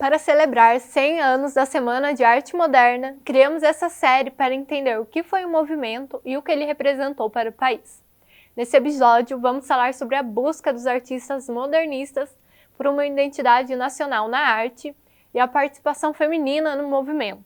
Para celebrar 100 anos da Semana de Arte Moderna, criamos essa série para entender o que foi o movimento e o que ele representou para o país. Nesse episódio, vamos falar sobre a busca dos artistas modernistas por uma identidade nacional na arte e a participação feminina no movimento.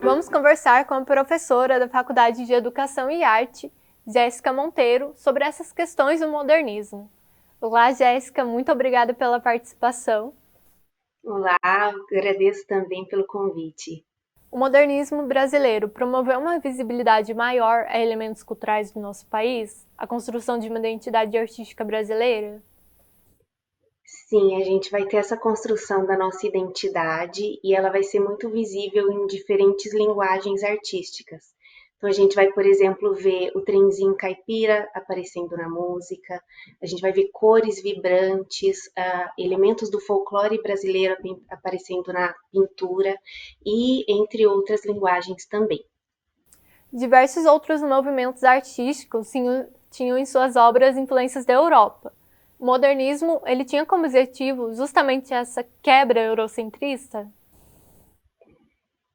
Vamos conversar com a professora da Faculdade de Educação e Arte, Jéssica Monteiro, sobre essas questões do modernismo. Olá, Jéssica, muito obrigada pela participação. Olá, agradeço também pelo convite. O modernismo brasileiro promoveu uma visibilidade maior a elementos culturais do nosso país, a construção de uma identidade artística brasileira? Sim, a gente vai ter essa construção da nossa identidade e ela vai ser muito visível em diferentes linguagens artísticas. Então a gente vai, por exemplo, ver o trenzinho caipira aparecendo na música, a gente vai ver cores vibrantes, elementos do folclore brasileiro aparecendo na pintura e entre outras linguagens também. Diversos outros movimentos artísticos tinham em suas obras influências da Europa. O modernismo ele tinha como objetivo justamente essa quebra eurocentrista?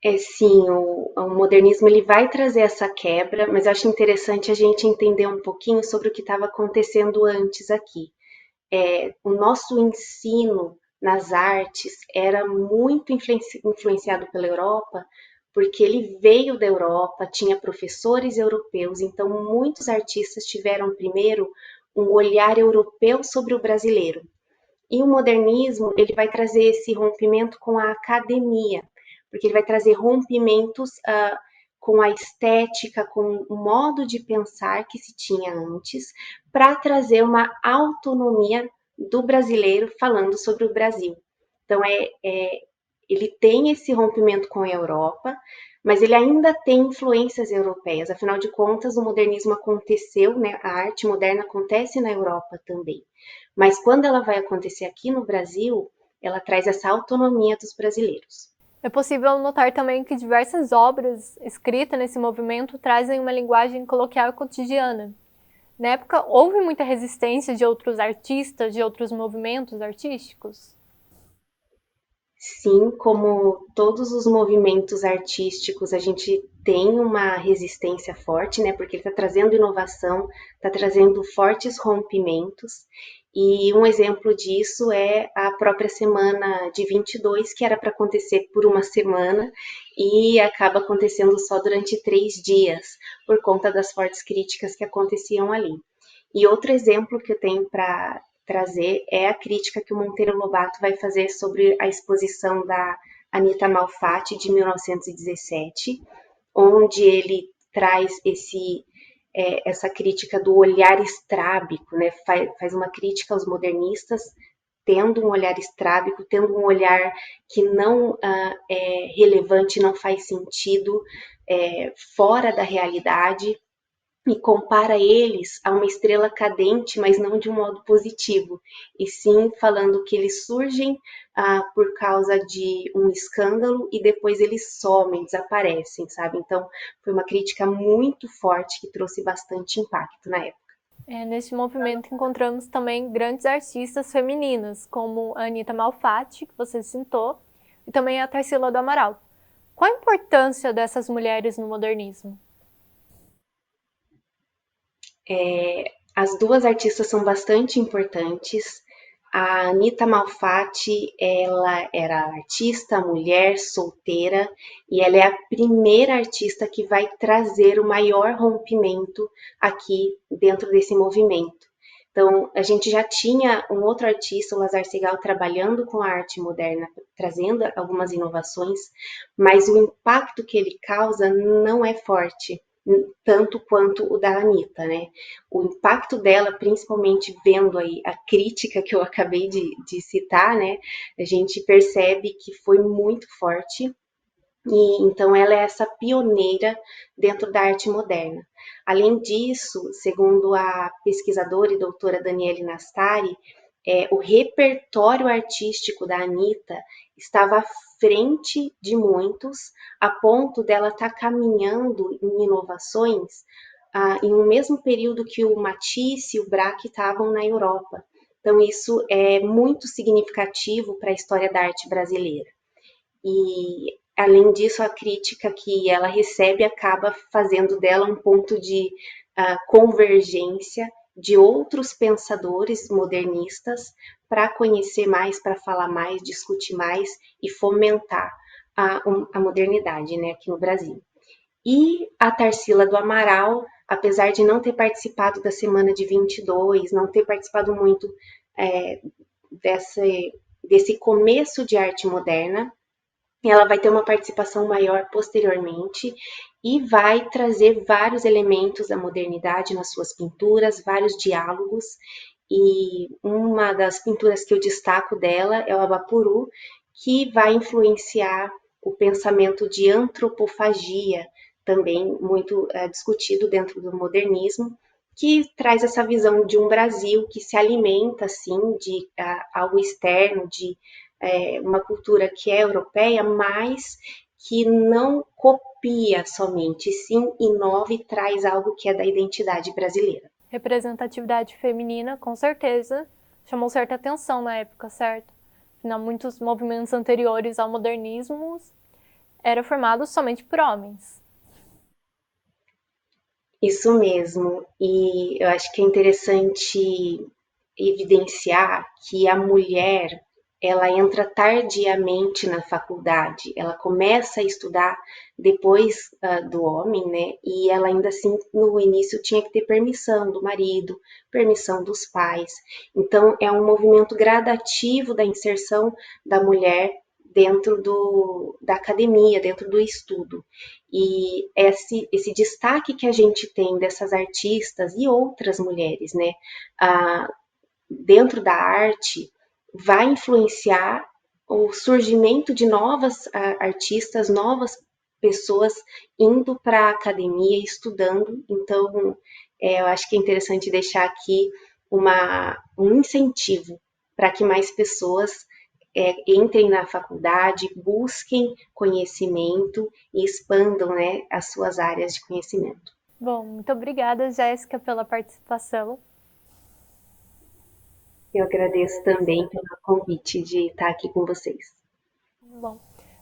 É sim, o modernismo ele vai trazer essa quebra, mas eu acho interessante a gente entender um pouquinho sobre o que estava acontecendo antes aqui. O nosso ensino nas artes era muito influenciado pela Europa, porque ele veio da Europa, tinha professores europeus, então muitos artistas tiveram primeiro um olhar europeu sobre o brasileiro. E o modernismo, ele vai trazer esse rompimento com a academia, porque ele vai trazer rompimentos com a estética, com o modo de pensar que se tinha antes, para trazer uma autonomia do brasileiro falando sobre o Brasil. Então, ele tem esse rompimento com a Europa, mas ele ainda tem influências europeias. Afinal de contas, o modernismo aconteceu, né? A arte moderna acontece na Europa também. Mas quando ela vai acontecer aqui no Brasil, ela traz essa autonomia dos brasileiros. É possível notar também que diversas obras escritas nesse movimento trazem uma linguagem coloquial e cotidiana. Na época, houve muita resistência de outros artistas, de outros movimentos artísticos? Sim, como todos os movimentos artísticos, a gente tem uma resistência forte, né? Porque ele está trazendo inovação, está trazendo fortes rompimentos. E um exemplo disso é a própria semana de 22, que era para acontecer por uma semana e acaba acontecendo só durante 3 dias, por conta das fortes críticas que aconteciam ali. E outro exemplo que eu tenho para trazer é a crítica que o Monteiro Lobato vai fazer sobre a exposição da Anita Malfatti de 1917, onde ele traz essa crítica do olhar estrábico, né? Faz uma crítica aos modernistas, tendo um olhar estrábico, tendo um olhar que não é relevante, não faz sentido, fora da realidade, e compara eles a uma estrela cadente, mas não de um modo positivo, e sim falando que eles surgem por causa de um escândalo e depois eles somem, desaparecem, sabe? Então, foi uma crítica muito forte que trouxe bastante impacto na época. Neste movimento encontramos também grandes artistas femininas, como a Anita Malfatti, que você citou, e também a Tarsila do Amaral. Qual a importância dessas mulheres no modernismo? As duas artistas são bastante importantes. A Anita Malfatti, ela era artista, mulher, solteira, e ela é a primeira artista que vai trazer o maior rompimento aqui dentro desse movimento. Então, a gente já tinha um outro artista, o Lazar Segal, trabalhando com a arte moderna, trazendo algumas inovações, mas o impacto que ele causa não é forte, tanto quanto o da Anitta, né? O impacto dela, principalmente vendo aí a crítica que eu acabei de citar, né? A gente percebe que foi muito forte. E então ela é essa pioneira dentro da arte moderna. Além disso, segundo a pesquisadora e doutora Daniele Nastari, o repertório artístico da Anitta estava à frente de muitos, a ponto dela estar caminhando em inovações em um mesmo período que o Matisse e o Braque estavam na Europa. Então, isso é muito significativo para a história da arte brasileira. E, além disso, a crítica que ela recebe acaba fazendo dela um ponto de convergência de outros pensadores modernistas para conhecer mais, para falar mais, discutir mais e fomentar a modernidade, né, aqui no Brasil. E a Tarsila do Amaral, apesar de não ter participado da Semana de 22, não ter participado muito desse começo de arte moderna, ela vai ter uma participação maior posteriormente e vai trazer vários elementos da modernidade nas suas pinturas, vários diálogos. E uma das pinturas que eu destaco dela é o Abapuru, que vai influenciar o pensamento de antropofagia, também muito discutido dentro do modernismo, que traz essa visão de um Brasil que se alimenta, assim, de algo externo, de uma cultura que é europeia, mas que não copia somente, sim inova e traz algo que é da identidade brasileira. Representatividade feminina, com certeza, chamou certa atenção na época, certo? Afinal, muitos movimentos anteriores ao modernismo eram formados somente por homens. Isso mesmo, e eu acho que é interessante evidenciar que a mulher, ela entra tardiamente na faculdade, ela começa a estudar depois do homem, né? E ela ainda assim, no início, tinha que ter permissão do marido, permissão dos pais. Então, é um movimento gradativo da inserção da mulher dentro da academia, dentro do estudo. E esse destaque que a gente tem dessas artistas e outras mulheres, né, dentro da arte, vai influenciar o surgimento de novas artistas, novas pessoas indo para a academia e estudando. Então, eu acho que é interessante deixar aqui um incentivo para que mais pessoas entrem na faculdade, busquem conhecimento e expandam, né, as suas áreas de conhecimento. Bom, muito obrigada, Jéssica, pela participação. Eu agradeço também pelo convite de estar aqui com vocês. Bom,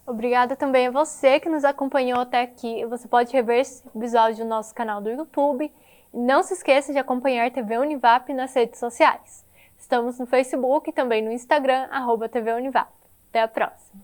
obrigada também a você que nos acompanhou até aqui. Você pode rever esse episódio no nosso canal do YouTube. E não se esqueça de acompanhar a TV Univap nas redes sociais. Estamos no Facebook e também no Instagram, @TV Univap. Até a próxima!